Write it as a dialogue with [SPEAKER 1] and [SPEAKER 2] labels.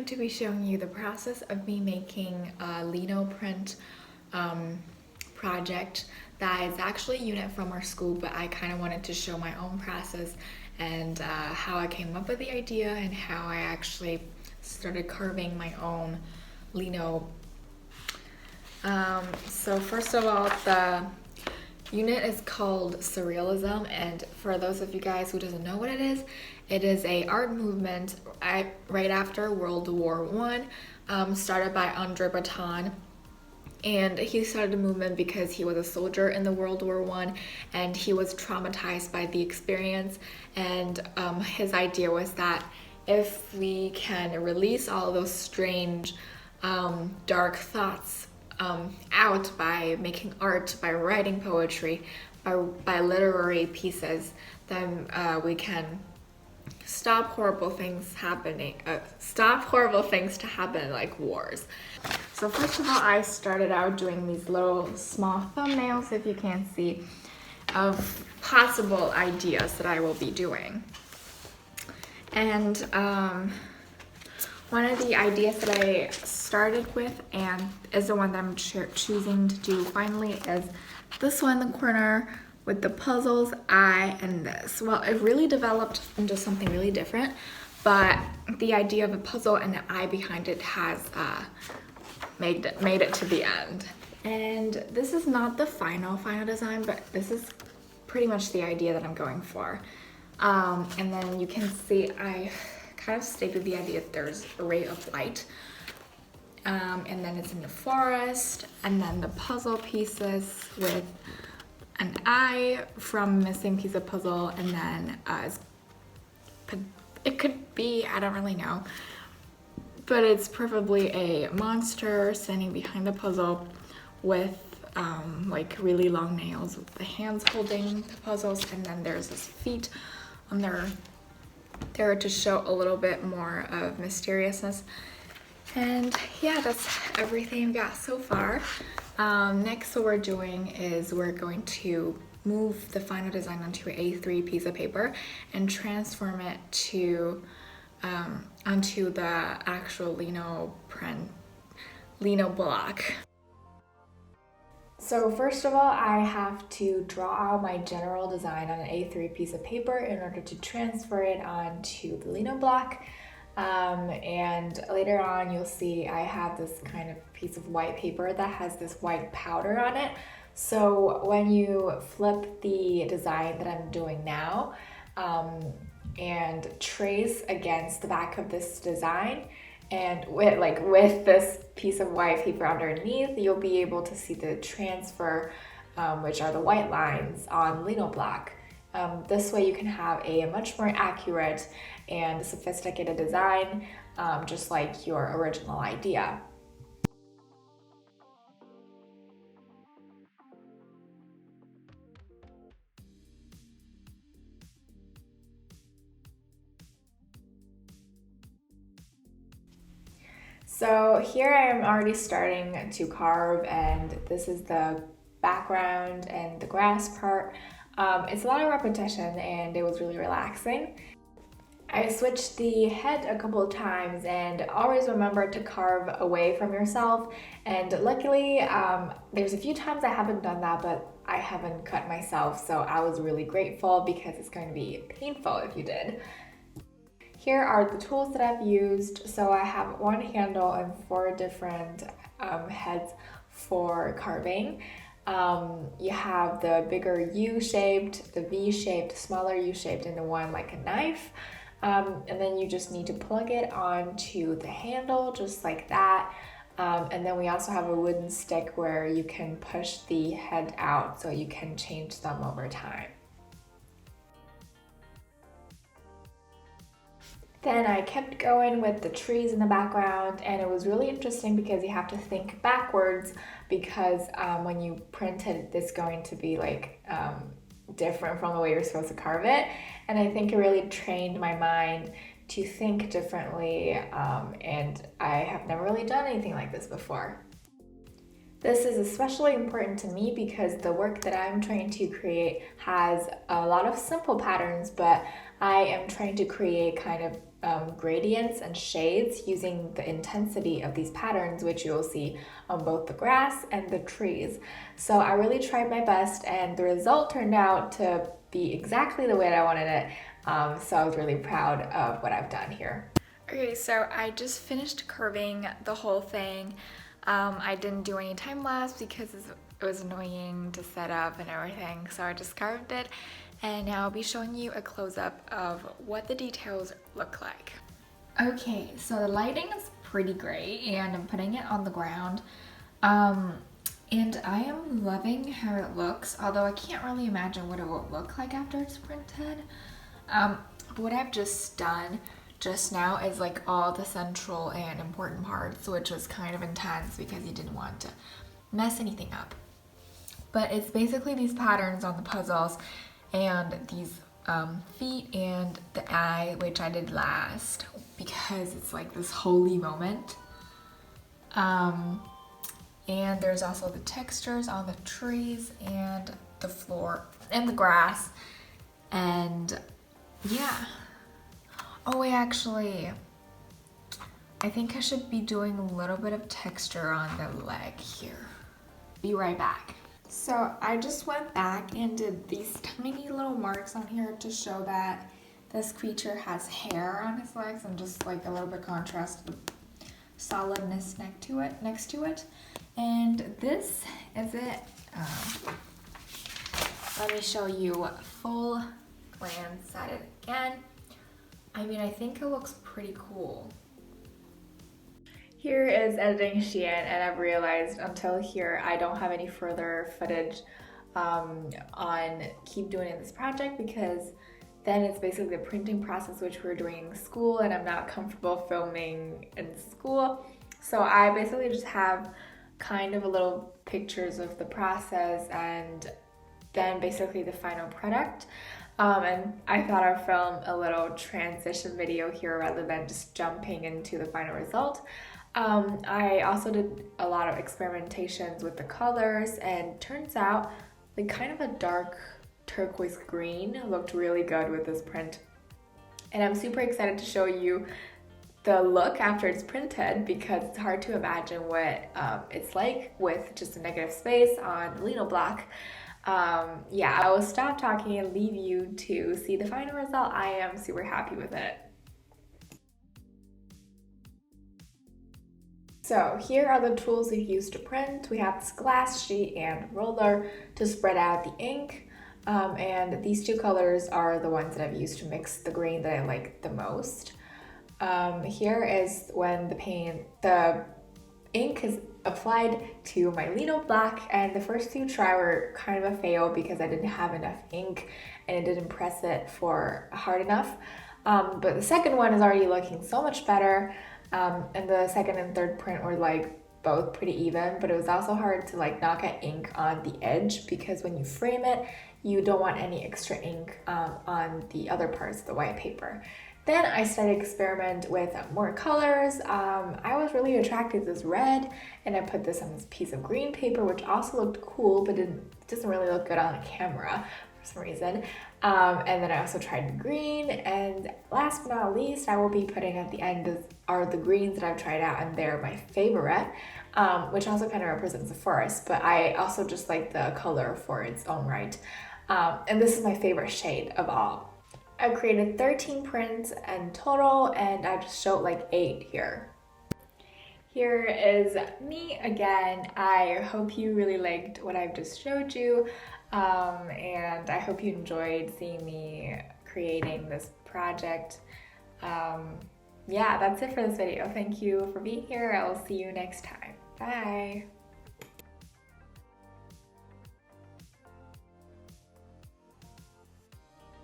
[SPEAKER 1] going to be showing you the process of me making a Lino print project that is actually a unit from our school, but I kind of wanted to show my own process and how I came up with the idea and how I actually started carving my own Lino. So first of all, the unit is called Surrealism, and for those of you guys who doesn't know what it is a art movement right after World War I, started by 𝗹𝗵𝗃𝗃. And he started a movement because he was a soldier in the World War I and he was traumatized by the experience. And his idea was that if we can release all those strange, dark thoughts out by making art, by writing poetry, by literary pieces, then we can stop horrible things to happen, like wars. So first of all, I started out doing these little small thumbnails, if you can see, of possible ideas that I will be doing. And one of the ideas that I started with, and is the one that I'm choosing to do finally, is this one in the corner with the puzzles, eye, and this. Well, it really developed into something really different, but the idea of a puzzle and the eye behind it has made it to the end. And this is not the final design, but this is pretty much the idea that I'm going for. And then you can see I kind of stated the idea that there's a ray of light, and then it's in the forest, and then the puzzle pieces with an eye from Missing Piece of Puzzle, and then it could be, I don't really know, but it's preferably a monster standing behind the puzzle with like really long nails with the hands holding the puzzles, and then there's his feet on there to show a little bit more of mysteriousness. And yeah, that's everything I've got so far. Next, what we're doing is we're going to move the final design onto an A3 piece of paper and transform it to onto the actual Lino block. So first of all, I have to draw out my general design on an A3 piece of paper in order to transfer it onto the Lino block. And later on, you'll see I have this kind of piece of white paper that has this white powder on it. So when you flip the design that I'm doing now and trace against the back of this design, and with this piece of white paper underneath, you'll be able to see the transfer, which are the white lines on Lino block. This way you can have a much more accurate and sophisticated design, just like your original idea. So here I am already starting to carve, and this is the background and the grass part. It's a lot of repetition and it was really relaxing. I switched the head a couple of times, and always remember to carve away from yourself. And luckily, there's a few times I haven't done that, but I haven't cut myself, so I was really grateful because it's going to be painful if you did. Here are the tools that I've used. So I have one handle and 4 different heads for carving. You have the bigger U-shaped, the V-shaped, smaller U-shaped, and the one like a knife. And then you just need to plug it onto the handle just like that. And then we also have a wooden stick where you can push the head out so you can change them over time. Then I kept going with the trees in the background, and it was really interesting because you have to think backwards, because when you print it, it's going to be like different from the way you're supposed to carve it. And I think it really trained my mind to think differently, and I have never really done anything like this before. This is especially important to me because the work that I'm trying to create has a lot of simple patterns, but I am trying to create kind of gradients and shades using the intensity of these patterns, which you'll see on both the grass and the trees. So I really tried my best, and the result turned out to be exactly the way that I wanted it. So I was really proud of what I've done here. Okay, so I just finished curving the whole thing. I didn't do any time lapse because it was annoying to set up and everything, so I just carved it, and now I'll be showing you a close-up of what the details look like. Okay, so the lighting is pretty great, and I'm putting it on the ground, and I am loving how it looks, although I can't really imagine what it will look like after it's printed. What I've just done just now is like all the central and important parts, which was kind of intense because you didn't want to mess anything up. But it's basically these patterns on the puzzles and these feet and the eye, which I did last because it's like this holy moment. And there's also the textures on the trees and the floor and the grass, and yeah. Oh wait, actually, I think I should be doing a little bit of texture on the leg here. Be right back. So I just went back and did these tiny little marks on here to show that this creature has hair on his legs and just like a little bit contrast the solidness next to it. And this is it. Let me show you a full glance at it again. I mean, I think it looks pretty cool. Here is editing Shein, and I've realized until here I don't have any further footage on keep doing in this project, because then it's basically the printing process which we're doing in school, and I'm not comfortable filming in school. So I basically just have kind of a little pictures of the process and then basically the final product. And I thought I'd film a little transition video here rather than just jumping into the final result. I also did a lot of experimentations with the colors, and turns out like kind of a dark turquoise green looked really good with this print. And I'm super excited to show you the look after it's printed, because it's hard to imagine what it's like with just a negative space on the Lino block. Yeah, I will stop talking and leave you to see the final result. I am super happy with it. So here are the tools we've used to print. We have this glass sheet and roller to spread out the ink. And these two colors are the ones that I've used to mix the green that I like the most. Here is when the ink is applied to my Lino block, and the first two try were kind of a fail because I didn't have enough ink and it didn't press it for hard enough. But the second one is already looking so much better, and the second and third print were like both pretty even, but it was also hard to like not get ink on the edge, because when you frame it, you don't want any extra ink on the other parts of the white paper. Then I started to experiment with more colors. I was really attracted to this red, and I put this on this piece of green paper, which also looked cool, but it doesn't really look good on a camera for some reason. And then I also tried green, and last but not least, I will be putting at the end are the greens that I've tried out, and they're my favorite, which also kind of represents the forest, but I also just like the color for its own right. And this is my favorite shade of all. I created 13 prints in total, and I just showed like 8 here. Here is me again. I hope you really liked what I've just showed you, and I hope you enjoyed seeing me creating this project. Yeah, that's it for this video. Thank you for being here. I will see you next time. Bye!